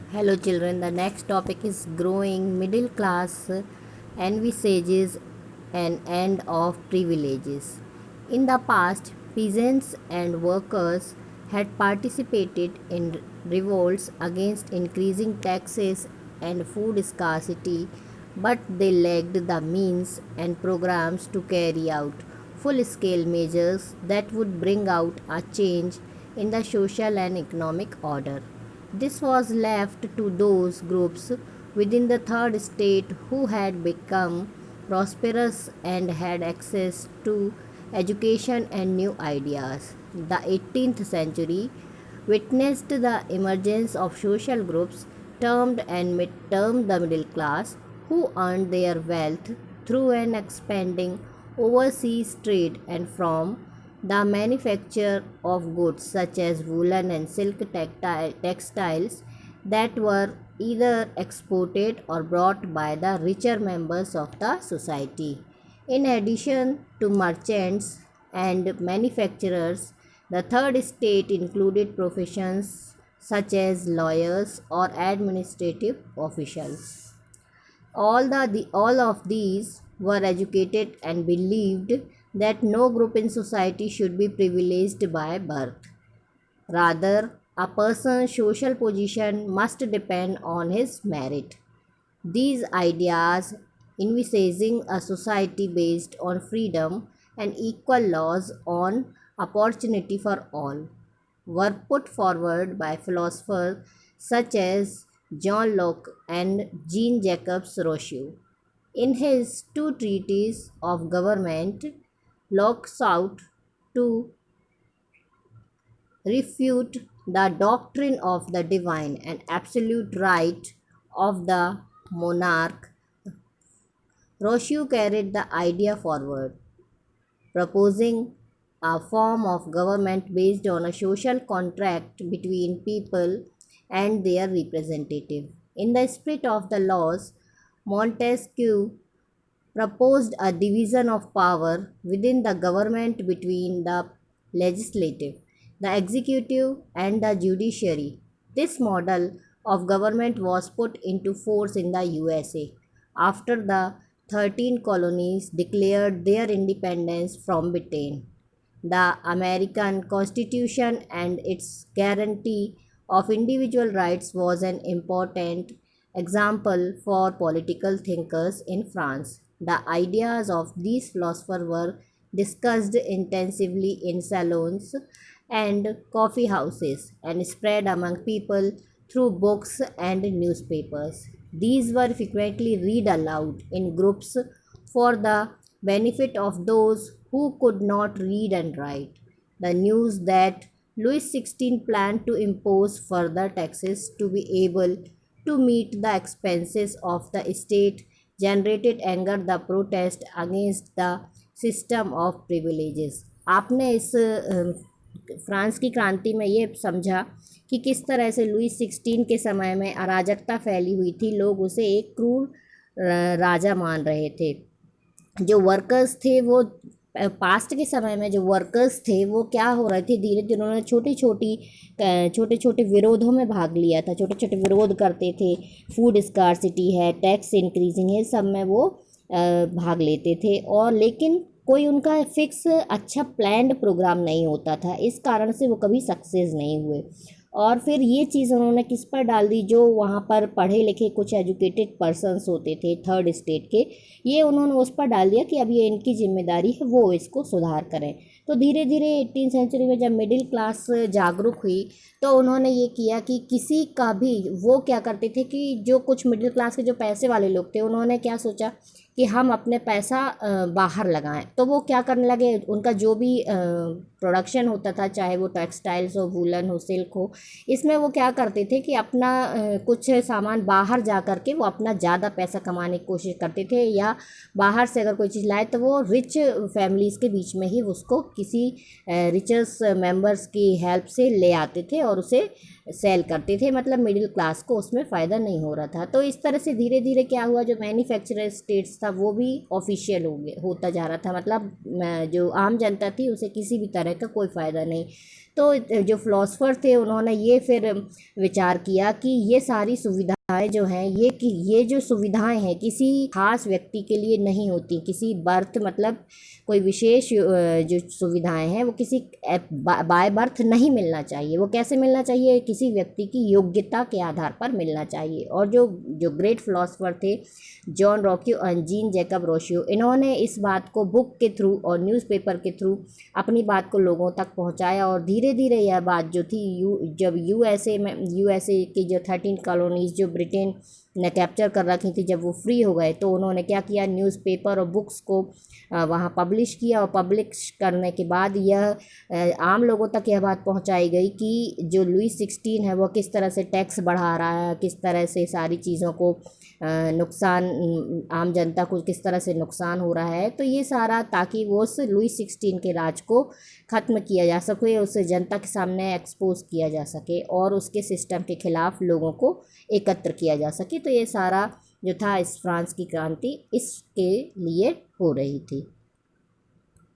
Hello, children. The next topic is growing middle class envisages an end of privileges. In the past, peasants and workers had participated in revolts against increasing taxes and food scarcity, but they lacked the means and programs to carry out full scale measures that would bring out a change in the social and economic order. This was left to those groups within the third estate who had become prosperous and had access to education and new ideas. The 18th century witnessed the emergence of social groups termed and mid-termed the middle class who earned their wealth through an expanding overseas trade and from the manufacture of goods such as woolen and silk textiles that were either exported or brought by the richer members of the society. In addition to merchants and manufacturers, the third estate included professions such as lawyers or administrative officials. All of these were educated and believed that no group in society should be privileged by birth. Rather, a person's social position must depend on his merit. These ideas, envisaging a society based on freedom and equal laws on opportunity for all, were put forward by philosophers such as John Locke and Jean Jacques Rousseau. In his two treatises of government, Locke sought to refute the doctrine of the divine and absolute right of the monarch. Rousseau carried the idea forward, proposing a form of government based on a social contract between people and their representative. In the spirit of the laws, Montesquieu proposed a division of power within the government between the legislative, the executive, and the judiciary. This model of government was put into force in the USA after the 13 colonies declared their independence from Britain. The American Constitution and its guarantee of individual rights was an important example for political thinkers in France. The ideas of these philosophers were discussed intensively in salons and coffee houses and spread among people through books and newspapers. These were frequently read aloud in groups for the benefit of those who could not read and write. The news that Louis XVI planned to impose further taxes to be able to meet the expenses of the state generated anger the protest against the system of privileges. आपने इस France की क्रांति में ये समझा कि किस तरह से लुई 16 के समय में अराजकता फैली हुई थी। लोग उसे एक क्रूर राजा मान रहे थे। जो वर्कर्स थे वो पास्ट के समय में जो वर्कर्स थे वो क्या हो रहे थे, धीरे धीरे उन्होंने छोटे छोटे विरोधों में भाग लिया था। छोटे छोटे विरोध करते थे। फूड स्कार्सिटी है, टैक्स इंक्रीजिंग है, सब में वो भाग लेते थे। और लेकिन कोई उनका फिक्स अच्छा प्लान्ड प्रोग्राम नहीं होता था। इस कारण से वो कभी सक्सेस नहीं हुए। और फिर ये चीज़ उन्होंने किस पर डाल दी, जो वहाँ पर पढ़े लिखे कुछ एजुकेटेड पर्सन्स होते थे थर्ड स्टेट के, ये उन्होंने उस पर डाल दिया कि अब ये इनकी जिम्मेदारी है, वो इसको सुधार करें। तो धीरे धीरे 18 सेंचुरी में जब मिडिल क्लास जागरूक हुई तो उन्होंने ये किया कि किसी का भी, वो क्या करते थे कि जो कुछ मिडिल क्लास के जो पैसे वाले लोग थे उन्होंने क्या सोचा कि हम अपने पैसा बाहर लगाएं। तो वो क्या करने लगे, उनका जो भी प्रोडक्शन होता था, चाहे वो टेक्सटाइल्स हो, वूलन हो, सिल्क हो, इसमें वो क्या करते थे कि अपना कुछ सामान बाहर जा कर के वो अपना ज़्यादा पैसा कमाने की कोशिश करते थे। या बाहर से अगर कोई चीज़ लाए तो वो रिच फैमिलीज़ के बीच में ही उसको किसी रिचेस मेंबर्स की हेल्प से ले आते थे और उसे सेल करते थे। मतलब मिडिल क्लास को उसमें फ़ायदा नहीं हो रहा था। तो इस तरह से धीरे धीरे क्या हुआ, जो मैन्युफैक्चरर स्टेट्स था वो भी ऑफिशियल होता जा रहा था। मतलब जो आम जनता थी उसे किसी भी तरह का कोई फ़ायदा नहीं। तो जो फिलोसफर थे उन्होंने ये फिर विचार किया कि ये सारी सुविधाएं जो हैं ये जो सुविधाएं हैं किसी खास व्यक्ति के लिए नहीं होती, किसी बर्थ मतलब कोई विशेष जो सुविधाएं हैं वो किसी बाय बर्थ नहीं मिलना चाहिए। वो कैसे मिलना चाहिए? किसी व्यक्ति की योग्यता के आधार पर मिलना चाहिए। और जो जो ग्रेट फिलोसफर थे जॉन रॉक्यू और जीन जैकब रोशियो, इन्होंने इस बात को बुक के थ्रू और न्यूज़पेपर के थ्रू अपनी बात को लोगों तक पहुंचाया। और धीरे धीरे यह बात जो थी जब यूएसए की जो 13 कॉलोनीज जो ब्रिटेन ने कैप्चर कर रखी थी, जब वो फ्री हो गए तो उन्होंने क्या किया, न्यूज़पेपर और बुक्स को वहाँ पब्लिश किया। और पब्लिश करने के बाद यह आम लोगों तक यह बात पहुँचाई गई कि जो लुई 16 है वो किस तरह से टैक्स बढ़ा रहा है, किस तरह से सारी चीज़ों को नुकसान, आम जनता को किस तरह से नुकसान हो रहा है। तो ये सारा ताकि वो उस लुई 16 के राज को ख़त्म किया जा सके, उसे जनता के सामने एक्सपोज किया जा सके और उसके सिस्टम के ख़िलाफ़ लोगों को एकत्र किया जा सके। तो ये सारा जो था इस फ्रांस की क्रांति इसके लिए हो रही थी।